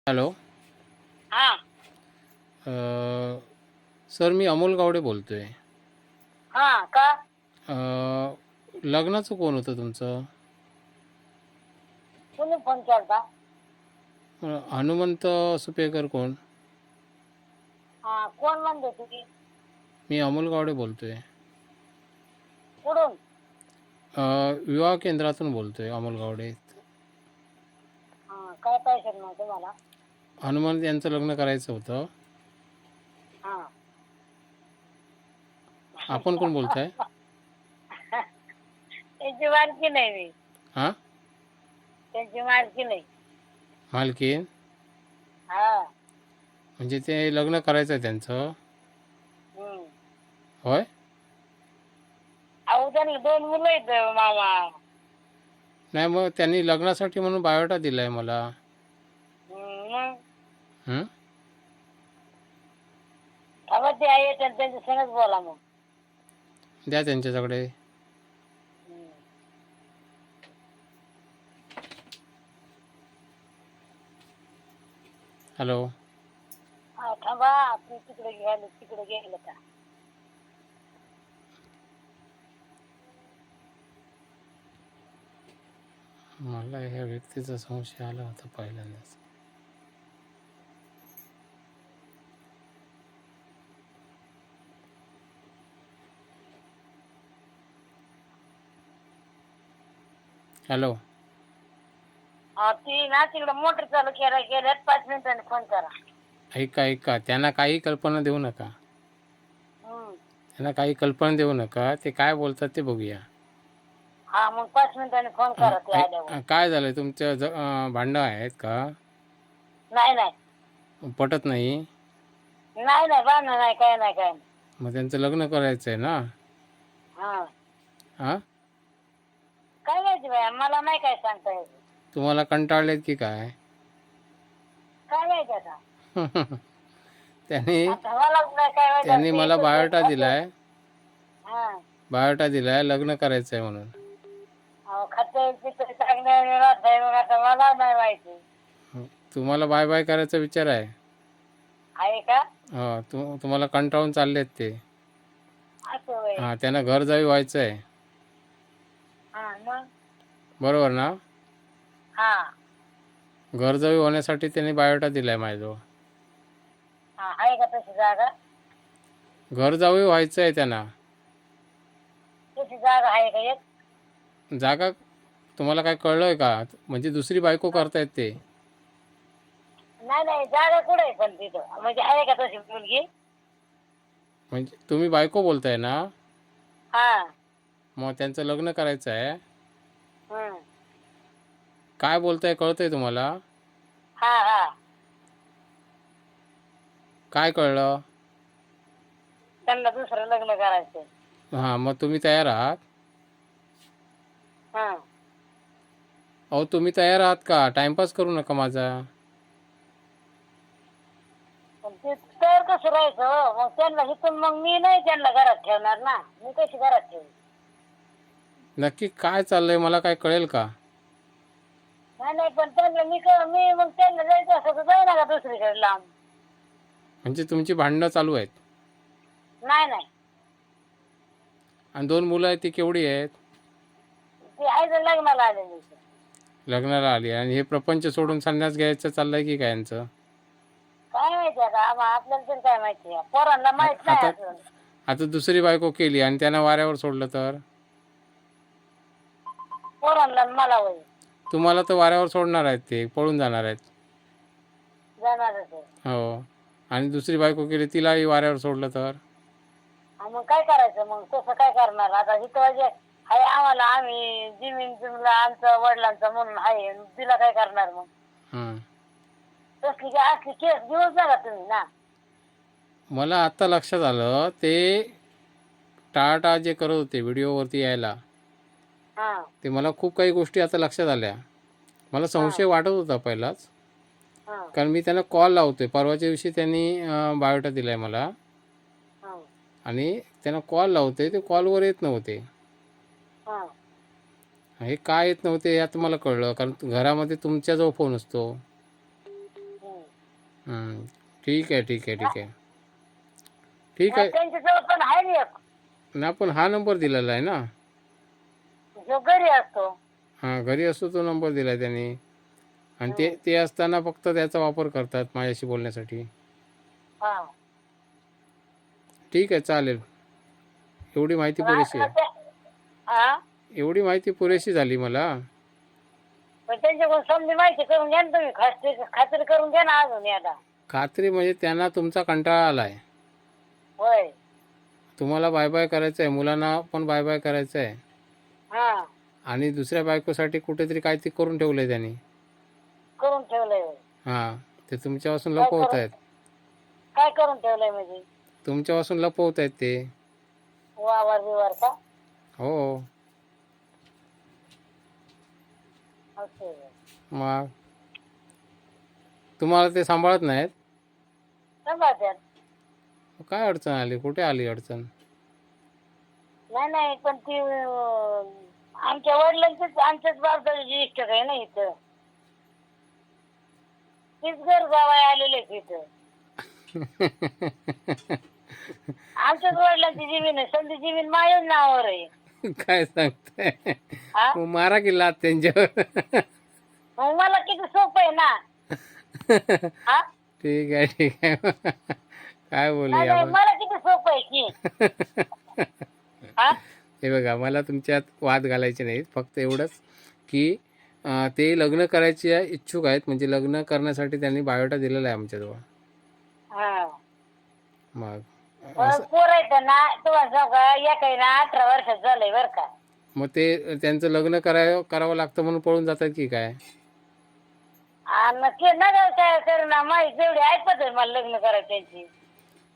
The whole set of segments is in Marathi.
हॅलो. हा अ, सर मी अमोल गावडे बोलतो आहे. हा का लग्नाचं कोण होतं तुमचं? तुम्ही फोन केलता? हनुमंत सुपेकर कोण? हा कोण म्हणते तुम्ही? मी अमोल गावडे बोलतो आहे. कुठून? विवाह केंद्रातून बोलतो आहे अमोल गावडे. हा काय पाहिजे मग तुम्हाला? हनुमंत यांचं लग्न करायचं होतं. हा आपण कोण बोलत आहे? त्यांची मालकी नाही मी. हां, त्यांची मालकी नाही. मालकीन? हा म्हणजे ते लग्न करायचं आहे त्यांचं? हम्म होय. अहो त्यांना 2 मुलं आहेत मामा. नाही, मग त्यांनी लग्नासाठी म्हणून बायोडा दिला आहे मला. मग हं? थांबा ते आहे त्यांच्या संगच बोला मग. द्या त्यांच्याकडे. हम्म. हॅलो. हा थांबा तू तिकडे गेलं का? मला ह्या व्यक्तीचा संशय आला होता पहिल्यांदाच. हॅलो. हा ती ना तिकडे मोटर चालू केल्यात 5 मिनिटांनी फोन करा. ऐका, त्यांना काही कल्पना देऊ नका. हम्म त्यांना काही कल्पना देऊ नका. ते काय बोलतात ते बघूया. हा मग 5 मिनिटांनी फोन करा ते आल्यावर. काय झालं तुमच्या भांडणं आहेत का? नाही नाही पटत नाही? नाही नाही बांधणं नाही काय नाही काय नाही. मग त्यांचं लग्न करायचं आहे ना? हा हां, काय माहिती बाया मला नाही काय सांगता येत. तुम्हाला कंटाळलेत की काय? काय माहिती आता. त्यांनी आता मला नाही काय माहिती आता त्यांनी ते मला इथून बायोडा खाते. दिलाय. हा बायोडा दिलाय लग्न करायचं आहे म्हणून. अहो खाते पिते चांगले राहत आहे मग आता मला नाही माहिती. तुम्हाला बाय बाय करायचा विचार आहे? आहे का? हां, तुम्हाला कंटाळून चाललेत ते. असं होय. हां, त्यांना घरजावी व्हायचं आहे. हा मग बरोबर ना? हा घरजावी होण्यासाठी त्यांनी बायोडा दिलाय माझ्याजवळ. हा आहे का तशी जागा? घरजावी व्हायचं आहे त्यांना. तशी जागा आहे का एक? जागा तुम्हाला काय कळलं का? म्हणजे दुसरी बायको करतायत ते. नाही नाही जागा कुठे आहे पण तिथं म्हणजे आहे का तशी मुलगी? म्हणजे तुम्ही बायको बोलताय ना? हा मग त्यांचं लग्न करायचं आहे. हम्म काय बोलताय कळतंय तुम्हाला? हा हा काय कळलं? त्यांना दुसरं लग्न करायचं. हां, मग तुम्ही तयार आहात? हा अहो तुम्ही तयार आहात का? टाइमपास करू नका माझा. पण ते तयार कसं राहायचं हो? मग त्यांना हिथून मग मी नाही त्यांना घरात ठेवणार ना. मी कशी घरात ठेवू? नक्की काय चाललंय मला काय कळेल का? नाही नाही पण त्यांना मी मग त्यांना जायचं असं तर जाऊ नका दुसरीकडे लांब. म्हणजे तुमची भांडणं चालू आहेत. नाही नाही आणि 2 मुलं आहेत ती केवढी आहेत? ती आहे तर लग्नाला आलेली. लग्नाला आली आणि हे प्रपंच सोडून संन्यास घ्यायचं चाललंय की काय यांचं? काय माहिती आता आपल्याला तरी काय माहिती आहे. पोरांना माहित नाही आता अजून. आता दुसरी बायको केली आणि त्यांना वाऱ्यावर सोडलं तर? पोरांना आणि मला होईल. तुम्हाला तर वाऱ्यावर सोडणार आहेत ते, पळून जाणार आहेत. जाणारच आहे. हो. आणि दुसरी बायको केली तिलाही वाऱ्यावर सोडलं तर? मग काय करायचं मग तसं काय करणार आता इथं जे आहे आम्हाला आम्ही जमीन जुमला आमचं वडिलांचं म्हणून आहे तिला काय करणार मग? हं. तसली काय असली केस घेऊच नका तुम्ही ना. मला आत्ता लक्षात आलं ते टाळाटाळ जे करत होते व्हिडिओवरती यायला, हा ते मला खूप काही गोष्टी आता लक्षात आल्या. मला हा संशय वाटत होता पहिलाच. हा कारण मी त्यांना कॉल लावतोय. परवाच्या दिवशी त्यांनी बायोडा दिला आहे मला हा आणि त्यांना कॉल लावतोय ते कॉलवर येत नव्हते. हा हे का येत नव्हते हे आता मला कळलं. कारण घरामध्ये तुमच्याजवळ फोन असतो. हं. ठीक आहे, ठीक आहे, ठीक आहे. ठीक आहे त्यांच्याजवळ पण आहे ना एक, ना, पण हा नंबर दिलेला आहे ना. जो घरी असतो. हां, घरी असतो तो नंबर दिला आहे त्यांनी. आणि ते हं. ते असताना फक्त त्याचा वापर करतात माझ्याशी बोलण्यासाठी. हा. ठीक आहे, चालेल. एवढी माहिती पण पुरेशी असं आहे. ते हा. एवढी माहिती पुरेशी झाली मला. पण त्यांच्याकडून समजी माहिती करून घ्या ना तुम्ही, खात्री करून घ्या ना अजून एकदा. खात्री म्हणजे त्यांना तुमचा कंटाळा आला आहे. होय. तुम्हाला बाय बाय करायचं आहे, मुलांना पण बाय बाय करायचं आहे. हा. आणि दुसऱ्या बायकोसाठी कुठेतरी काहीतरी करून ठेवलं आहे त्यांनी. करून ठेवलंय होय. हां, ते तुमच्यापासून काय लपवत करून आहेत. काय करून ठेवलंय म्हणजे? तुमच्यापासून लपवत आहेत ते. वावर बिवर का? हो. असं आहे. मग तुम्हाला ते सांभाळत नाहीत. सांभाळत्यात. मग काय अडचण आली? कुठे आली अडचण? नाही नाही, पण ती आमच्या वडिलांचीच आमच्याच बाजूची इष्टक आहे ना इथं. तीच घर जावाय आलेले इथं. आमच्याच वडिलांची जमीन आहे, समधी जमीन माझ्याच नावावर आहे. काय सांगताय? हा. मग मारा की लाथ त्यांच्यावर. मग मला किती सोपं आहे ना. हा. ठीक आहे, ठीक आहे. काय नाही बोलूया नाही, आपण? मला किती सोपं आहे की. हा. हे बघा, मला तुमच्यात वाद घालायचे नाहीत. फक्त एवढंच की ते लग्न करायचे इच्छुक आहेत, म्हणजे लग्न करण्यासाठी त्यांनी बायोडा दिलेला आहे आमच्याजवळ. हा. मग असं पोर आहेत ना, तुम्हाला सांगू का, एक आहे ना 18 वर्षात झालंय बरं का. मग ते त्यांचं लग्न करावं लागतं म्हणून पळून जातात की काय? आणि ते नगर काय करणार, माहिती जेवढी ऐकत आहे मला लग्न करायचं त्यांची.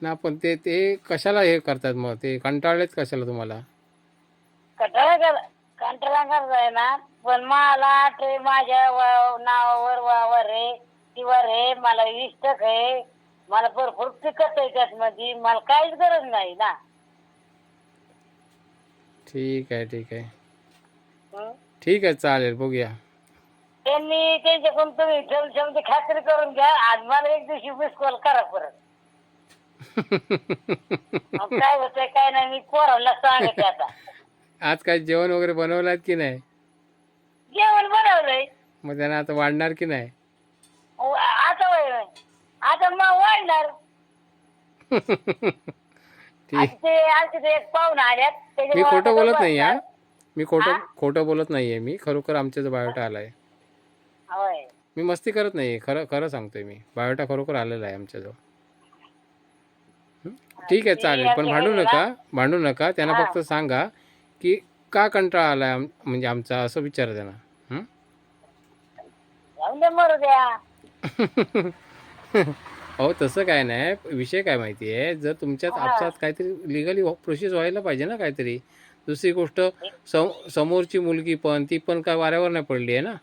ना, पण ते ते कशाला हे करतात मग? ते कंटाळलेत कशाला तुम्हाला? कंटाळा करताय ना, पण मला ते माझ्या नावावर वावर आहे, किंवा रे मला इष्टक आहे, मला भरपूर पिकत आहे त्यातमध्ये, मला काहीच गरज नाही ना. ठीक आहे, ठीक आहे. हं? ठीक आहे, चालेल, बघूया. त्यांनी त्यांच्याकडून तुम्ही शब्द खात्री करून घ्या. आज मला एक दिवशी मिस कॉल करा परत. मग काय होतंय काय नाही मी पोरांना सांगते आता. आज काय जेवण वगैरे बनवलात की नाही? जेवण बनवलंय. मग त्यांना आता वाढणार की नाही? आता वय आता मग वाढणार. ठीक. आमचे ते एक पाहुणा आल्यात मी त्याच्यामुळे खोटं आता बोलत नाही हा. बसणार. मी खोटं बोलत नाहीये. मी खरोखर आमच्याच बायोटा आलाय. होय. मी मस्ती करत नाहीये. खरं खरं सांगतोय मी. बायोटा खरोखर आलेला आहे आमच्याजवळ. ठीक आहे, चालेल. पण भांडू नका. त्यांना हा. फक्त सांगा की का कंटाळा आलाय म्हणजे आमचा, असं विचारा त्यांना. हं? जाऊन दे, मरू द्या. अहो, तसं काय नाही. विषय काय माहिती आहे, जर तुमच्यात हा. आपसात काहीतरी लिगली प्रोसेस व्हायला पाहिजे ना काहीतरी. दुसरी गोष्ट, समोरची मुलगी पण ती पण काय वाऱ्यावर नाही पडली आहे ना.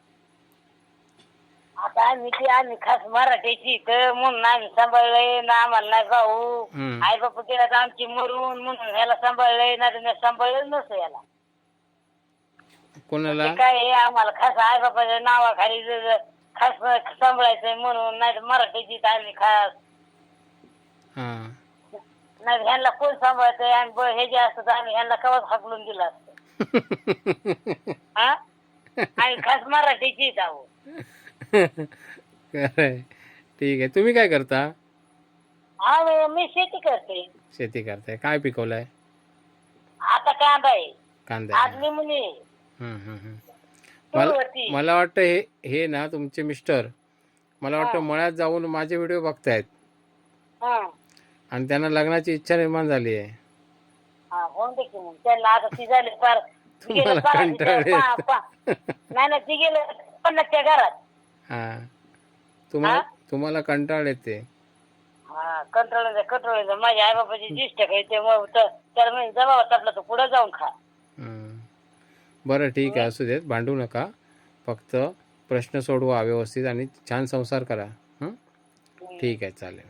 आता आम्ही खास मराठीची इथं म्हणून आम्ही सांभाळलंय ना, आम्हाला नाही भाऊ. हं. आई बापा केला तर आमची मरून म्हणून ह्याला सांभाळलंय ना, तर सांभाळलं नसतं याला. कोणाला? ते काय आहे, आम्हाला खास आई बापाच्या नावाखाली खास सांभाळायचंय म्हणून, नाही तर मराठीची आम्ही खास. हां. नाही ह्यांना कोण सांभाळतंय, आणि हे जे असतं आम्ही ह्यांना कवाच हाकलून दिलं असतं. हा. आम्ही खास मराठीचीच आहोत. खरंय. ठीक आहे. तुम्ही काय करता? मी शेती करते. शेती करताय. काय पिकवलंय? आता कांदा आहे, कांदा आज आहे. लिंबूनी आहे, हं, हं, हं. तूर होती. मला वाटतं हे ना तुमचे मिस्टर, मला वाटतं हा. मळ्यात जाऊन माझे व्हिडिओ बघतायत हा. आणि त्यांना लग्नाची इच्छा निर्माण झाली आहे. हा, होऊन दे की मग. त्यांना आता ती झाली फार, ती गेलं तुम्हाला पराठीच्या कंटाळले. नाही नाही, ती गेलं 50च्या घरात. हां. हा. तुम्हाला कंटाळले ते. हा, कंट्रोल माझ्या आई बाबाची जिष्ट आहे त्यामुळे त्याला म्हणजे जबाब टाकला तर पुढे जाऊन खा. हं. बरं, ठीक आहे, असू देत. भांडू नका. फक्त प्रश्न सोडवा व्यवस्थित आणि छान संसार करा. हं? ठीक आहे, चालेल.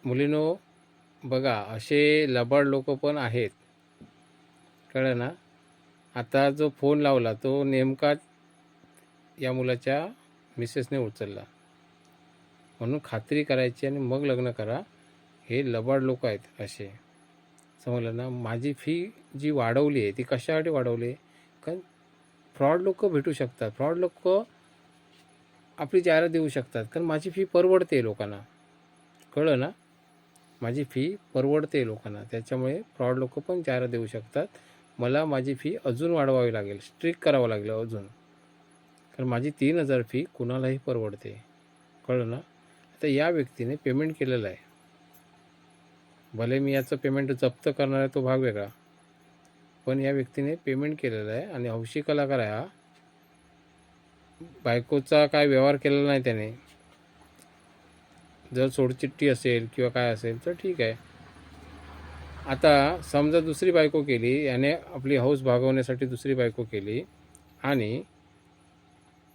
मुलीनो, बघा, असे लबाड लोक पण आहेत. कळलं ना? आता जो फोन लावला तो नेमका या मुलाच्या मिसेसने उचलला. म्हणून खात्री करायची आणि मग लग्न करा. हे लबाड लोक आहेत असे, समजलं ना. माझी फी जी वाढवली आहे ती कशासाठी वाढवली आहे? कारण फ्रॉड लोक भेटू शकतात, फ्रॉड लोक आपली जाहिरात देऊ शकतात. कारण माझी फी परवडते लोकांना, कळलं ना. माझी फी परवडते लोकांना, त्याच्यामुळे फ्रॉड लोक पण जाहिरात देऊ शकतात. मला माझी फी अजून वाढवावी लागेल, स्ट्रिक्ट करावं लागेल अजून, कारण माझी 3,000 फी कुणालाही परवडते, कळलं ना. आता या व्यक्तीने पेमेंट केलेलं आहे. भले मी याचं पेमेंट जप्त करणार आहे तो भाग वेगळा, पण या व्यक्तीने पेमेंट केलेलं आहे आणि हौशी कलाकार आहे हा. बायकोचा काय व्यवहार केलेला नाही त्याने. जर सोडचिठ्ठी असेल किंवा काय असेल तर ठीक आहे. आता समजा दुसरी बायको केली, याने आपली हौस भागवण्यासाठी दुसरी बायको केली आणि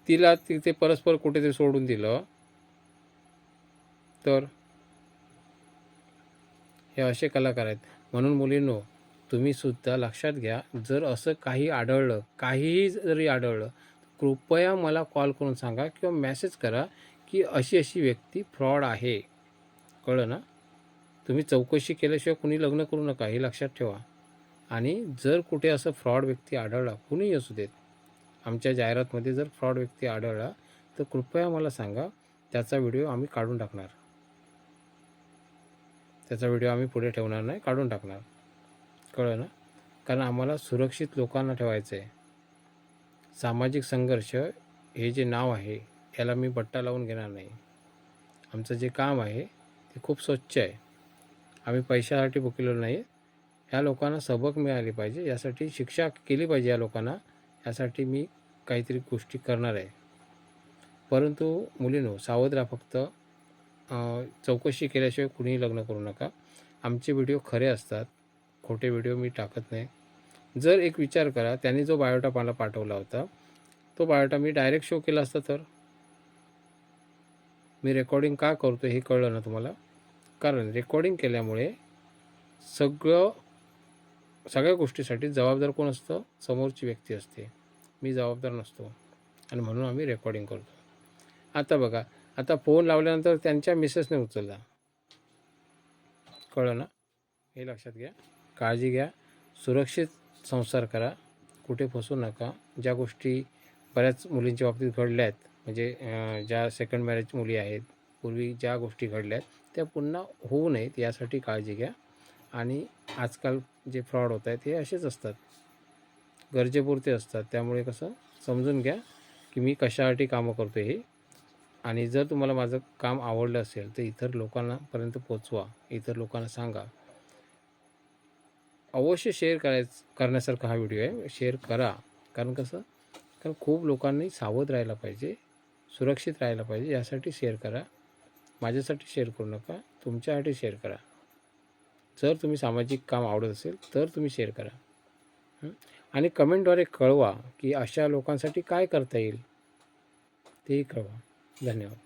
तिला तिथे परस्पर कुठेतरी सोडून दिलं, तर हे असे कलाकार आहेत. म्हणून मुलींनो, तुम्ही सुद्धा लक्षात घ्या, जर असं काही आढळलं, काहीही जरी आढळलं, कृपया मला कॉल करून सांगा किंवा मेसेज करा की अशी अशी व्यक्ती फ्रॉड आहे, कळलं ना. तुम्ही चौकशी केल्याशिवाय कुणी लग्न करू नका, हे लक्षात ठेवा. आणि जर कुठे असं फ्रॉड व्यक्ती आढळला, कुणीही असू देत, आमच्या जाहिरातमध्ये जर फ्रॉड व्यक्ती आढळला तर कृपया मला सांगा. त्याचा व्हिडिओ आम्ही काढून टाकणार, त्याचा व्हिडिओ आम्ही पुढे ठेवणार नाही, काढून टाकणार, कळलं ना. कारण आम्हाला सुरक्षित लोकांना ठेवायचं आहे. सामाजिक संघर्ष हे जे नाव आहे याला मी बट्टा लावून घेणार नाही. आमचं जे काम आहे ते खूप स्वच्छ आहे. आम्ही पैशासाठी भुकलेलो नाही. ह्या लोकांना सबक मिळाली पाहिजे, यासाठी शिक्षा केली पाहिजे या लोकांना, यासाठी मी काहीतरी गोष्टी करणार आहे. परंतु मुलींनो, सावध राहा. फक्त चौकशी केल्याशिवाय कुणीही लग्न करू नका. आमचे व्हिडिओ खरे असतात, खोटे व्हिडिओ मी टाकत नाही. जर एक विचार करा, त्यांनी जो बायोटा मला पाठवला होता तो बायोटा मी डायरेक्ट शो केला असता तर. मी रेकॉर्डिंग का करतो हे कळलं ना तुम्हाला. कारण रेकॉर्डिंग केल्यामुळे सगळ्या गोष्टीसाठी जबाबदार कोण असतं? समोरची व्यक्ती असते, मी जबाबदार नसतो. आणि म्हणून आम्ही रेकॉर्डिंग करतो. आता बघा, आता फोन लावल्यानंतर त्यांच्या मिसेसने उचलला, कळलं ना. हे लक्षात घ्या, काळजी घ्या, सुरक्षित संसार करा, कुठे फसू नका. ज्या गोष्टी बऱ्याच मुलींच्या बाबतीत घडल्या आहेत, म्हणजे ज्या सेकंड मॅरेज मुली आहेत, पूर्वी ज्या गोष्टी घडल्या आहेत त्या पुन्हा होऊ नयेत यासाठी काळजी घ्या. आणि आजकाल जे फ्रॉड होत आहेत हे असेच असतात, गरजेपुरते असतात. त्यामुळे कसं समजून घ्या की मी कशासाठी कामं करतो हे. आणि जर तुम्हाला माझं काम आवडलं असेल तर इतर लोकांपर्यंत पोचवा, इतर लोकांना सांगा. अवश्य शेअर करण्यासारखा हा व्हिडिओ आहे, शेअर करा. कारण कसं, कारण खूप लोकांनी सावध राहायला पाहिजे, सुरक्षित राहायला पाहिजे, यासाठी शेअर करा. माझ्यासाठी शेअर करू नका, तुमच्यासाठी शेअर करा. जर तुम्ही सामाजिक काम आवडत असेल तर तुम्ही शेअर करा. आणि कमेंटद्वारे कळवा की अशा लोकांसाठी काय करता येईल, तेही कळवा. धन्यवाद.